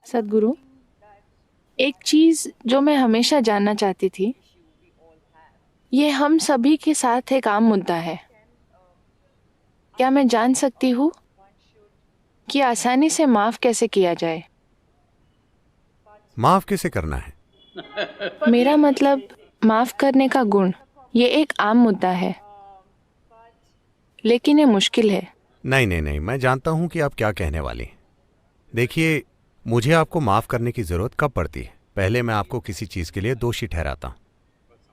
सद्गुरु, एक चीज जो मैं हमेशा जानना चाहती थी, ये हम सभी के साथ एक आम मुद्दा है। क्या मैं जान सकती हूँ कि आसानी से माफ कैसे किया जाए? माफ कैसे करना है? मेरा मतलब माफ करने का गुण। ये एक आम मुद्दा है, लेकिन ये मुश्किल है। नहीं नहीं नहीं, मैं जानता हूं कि आप क्या कहने वाली हैं। देखिए, मुझे आपको माफ करने की जरूरत कब पड़ती है? पहले मैं आपको किसी चीज के लिए दोषी ठहराता हूं,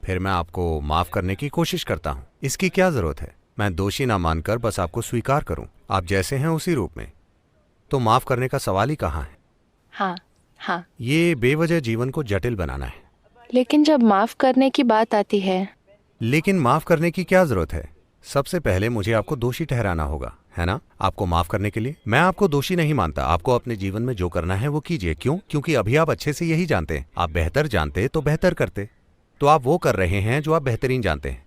फिर मैं आपको माफ करने की कोशिश करता हूं। इसकी क्या जरूरत है? मैं दोषी ना मानकर बस आपको स्वीकार करूं, आप जैसे हैं उसी रूप में। तो माफ करने का सवाल ही कहाँ है? हाँ, हाँ। ये बेवजह जीवन को जटिल बनाना है। लेकिन जब माफ करने की बात आती है, लेकिन माफ करने की क्या जरूरत है? सबसे पहले मुझे आपको दोषी ठहराना होगा, है ना? आपको माफ करने के लिए मैं आपको दोषी नहीं मानता। आपको अपने जीवन में जो करना है वो कीजिए। क्यों? क्योंकि अभी आप अच्छे से यही जानते हैं। आप बेहतर जानते तो बेहतर करते। तो आप वो कर रहे हैं जो आप बेहतरीन जानते हैं।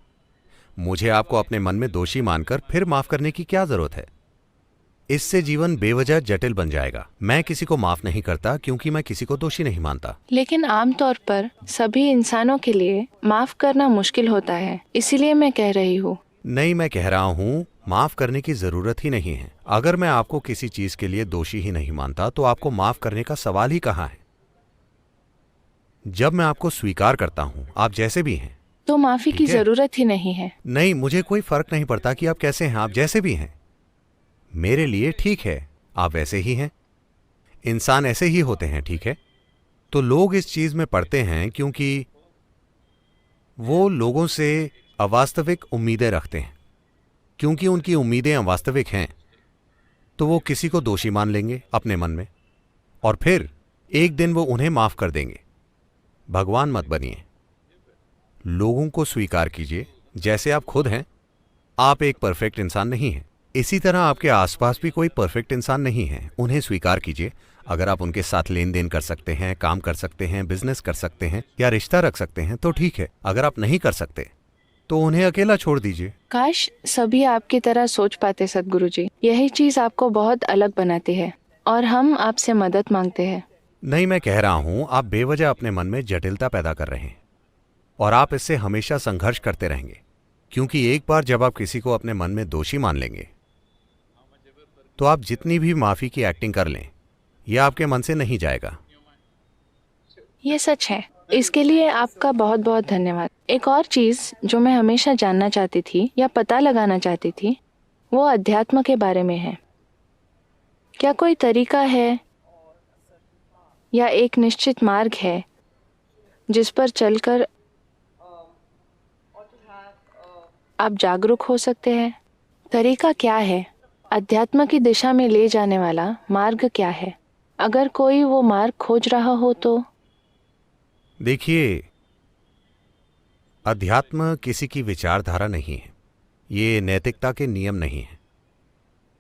मुझे आपको अपने मन में दोषी मानकर फिर माफ करने की क्या जरूरत है? इससे जीवन बेवजह जटिल बन जाएगा। मैं किसी को माफ नहीं करता क्योंकि मैं किसी को दोषी नहीं मानता। लेकिन आमतौर पर सभी इंसानों के लिए माफ करना मुश्किल होता है, इसीलिए मैं कह रही हूँ। नहीं, मैं कह रहा हूं माफ करने की जरूरत ही नहीं है। अगर मैं आपको किसी चीज के लिए दोषी ही नहीं मानता तो आपको माफ करने का सवाल ही कहां है? जब मैं आपको स्वीकार करता हूं, आप जैसे भी हैं। तो माफी की ठीक है? जरूरत ही नहीं है। नहीं, मुझे कोई फर्क नहीं पड़ता कि आप कैसे हैं। आप जैसे भी हैं मेरे लिए ठीक है। आप वैसे ही हैं। इंसान ऐसे ही होते हैं, ठीक है? तो लोग इस चीज में पड़ते हैं क्योंकि वो लोगों से अवास्तविक उम्मीदें रखते हैं। क्योंकि उनकी उम्मीदें अवास्तविक हैं तो वो किसी को दोषी मान लेंगे अपने मन में, और फिर एक दिन वो उन्हें माफ कर देंगे। भगवान मत बनिए। लोगों को स्वीकार कीजिए जैसे आप खुद हैं। आप एक परफेक्ट इंसान नहीं हैं। इसी तरह आपके आसपास भी कोई परफेक्ट इंसान नहीं है। उन्हें स्वीकार कीजिए। अगर आप उनके साथ लेन देन कर सकते हैं, काम कर सकते हैं, बिजनेस कर सकते हैं या रिश्ता रख सकते हैं तो ठीक है। अगर आप नहीं कर सकते तो उन्हें अकेला छोड़ दीजिए। काश सभी आपकी तरह सोच पाते सद्गुरु जी। यही चीज आपको बहुत अलग बनाती है और हम आपसे मदद मांगते हैं। नहीं, मैं कह रहा हूं आप बेवजह अपने मन में जटिलता पैदा कर रहे हैं और आप इससे हमेशा संघर्ष करते रहेंगे। क्योंकि एक बार जब आप किसी को अपने मन में दोषी मान लेंगे तो आप जितनी भी माफी की एक्टिंग कर लें यह आपके मन से नहीं जाएगा। ये सच है। इसके लिए आपका बहुत बहुत धन्यवाद। एक और चीज जो मैं हमेशा जानना चाहती थी या पता लगाना चाहती थी, वो अध्यात्म के बारे में है। क्या कोई तरीका है या एक निश्चित मार्ग है जिस पर चलकर आप जागरूक हो सकते हैं? तरीका क्या है? अध्यात्म की दिशा में ले जाने वाला मार्ग क्या है? अगर कोई वो मार्ग खोज रहा हो तो? देखिए, अध्यात्म किसी की विचारधारा नहीं है। ये नैतिकता के नियम नहीं है।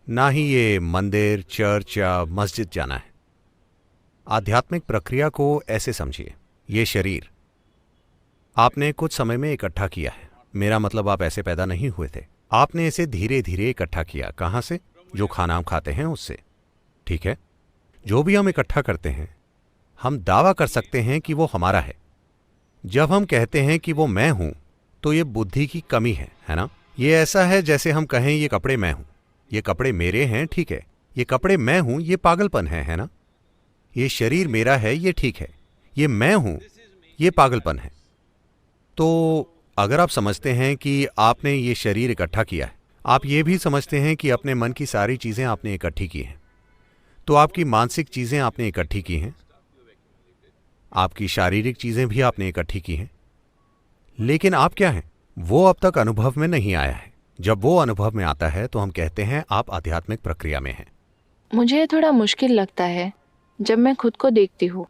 ना ही ये मंदिर, चर्च या मस्जिद जाना है। आध्यात्मिक प्रक्रिया को ऐसे समझिए। ये शरीर आपने कुछ समय में इकट्ठा किया है। मेरा मतलब आप ऐसे पैदा नहीं हुए थे। आपने इसे धीरे धीरे इकट्ठा किया। कहां से? जो खाना हम खाते हैं उससे। ठीक है? जो भी हम इकट्ठा करते हैं हम दावा कर सकते हैं कि वो हमारा है। जब हम कहते हैं कि वो मैं हूं तो ये बुद्धि की कमी है ना? ये ऐसा है जैसे हम कहें ये कपड़े मैं हूं, ये कपड़े मेरे हैं, ठीक है? ये कपड़े मैं हूं, ये पागलपन है ना? ये शरीर मेरा है, ये ठीक है। ये मैं हूं, ये पागलपन है। तो अगर आप समझते हैं कि आपने ये शरीर इकट्ठा किया है, आप ये भी समझते हैं कि अपने मन की सारी चीजें आपने इकट्ठी की हैं, तो आपकी मानसिक चीजें आपने इकट्ठी की हैं, आपकी शारीरिक चीजें भी आपने इकट्ठी की हैं। लेकिन आप क्या हैं? वो अब तक अनुभव में नहीं आया है। जब वो अनुभव में आता है तो हम कहते हैं आप आध्यात्मिक प्रक्रिया में हैं। मुझे थोड़ा मुश्किल लगता है जब मैं खुद को देखती हूँ,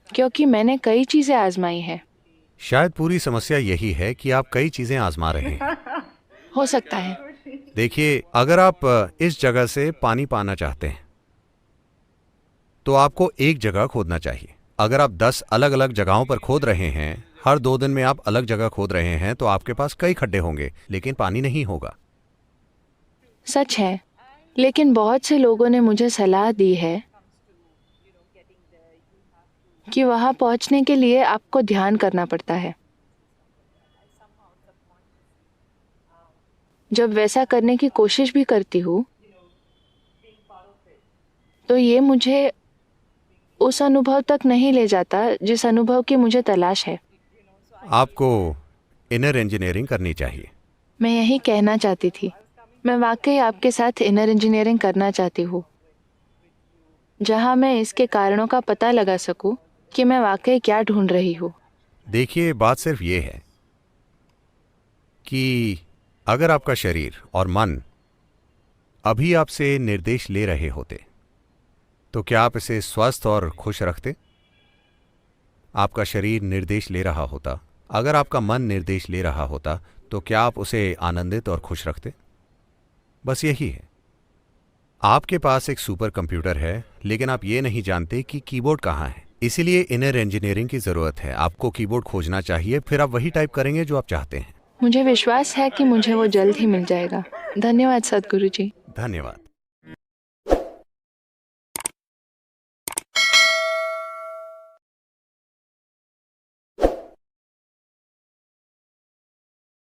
क्योंकि मैंने कई चीजें आजमाई है। शायद पूरी समस्या यही है कि आप कई चीजें आजमा रहे हैं। हो सकता है। देखिए, अगर आप इस जगह से पानी पाना चाहते हैं तो आपको एक जगह खोदना चाहिए। अगर आप 10 अलग अलग जगहों पर खोद रहे हैं, हर 2 दिन में आप अलग जगह खोद रहे हैं, तो आपके पास कई खड्डे होंगे लेकिन पानी नहीं होगा। सच है। लेकिन बहुत से लोगों ने मुझे सलाह दी है कि वहां पहुंचने के लिए आपको ध्यान करना पड़ता है। जब वैसा करने की कोशिश भी करती हूँ तो ये मुझे उस अनुभव तक नहीं ले जाता जिस अनुभव की मुझे तलाश है। आपको इनर इंजीनियरिंग करनी चाहिए। मैं यही कहना चाहती थी। मैं वाकई आपके साथ इनर इंजीनियरिंग करना चाहती हूँ, जहाँ मैं इसके कारणों का पता लगा सकूँ कि मैं वाकई क्या ढूंढ रही हूँ। देखिए, बात सिर्फ ये है कि अगर आपका शरीर और मन अभी आपसे निर्देश ले रहे होते तो क्या आप इसे स्वस्थ और खुश रखते? आपका शरीर निर्देश ले रहा होता, अगर आपका मन निर्देश ले रहा होता, तो क्या आप उसे आनंदित और खुश रखते? बस यही है। आपके पास एक सुपर कंप्यूटर है, लेकिन आप ये नहीं जानते कि कीबोर्ड कहाँ है। इसीलिए इनर इंजीनियरिंग की जरूरत है। आपको कीबोर्ड खोजना चाहिए, फिर आप वही टाइप करेंगे जो आप चाहते हैं। मुझे विश्वास है कि मुझे वो जल्द ही मिल जाएगा। धन्यवाद सद्गुरु जी। धन्यवाद।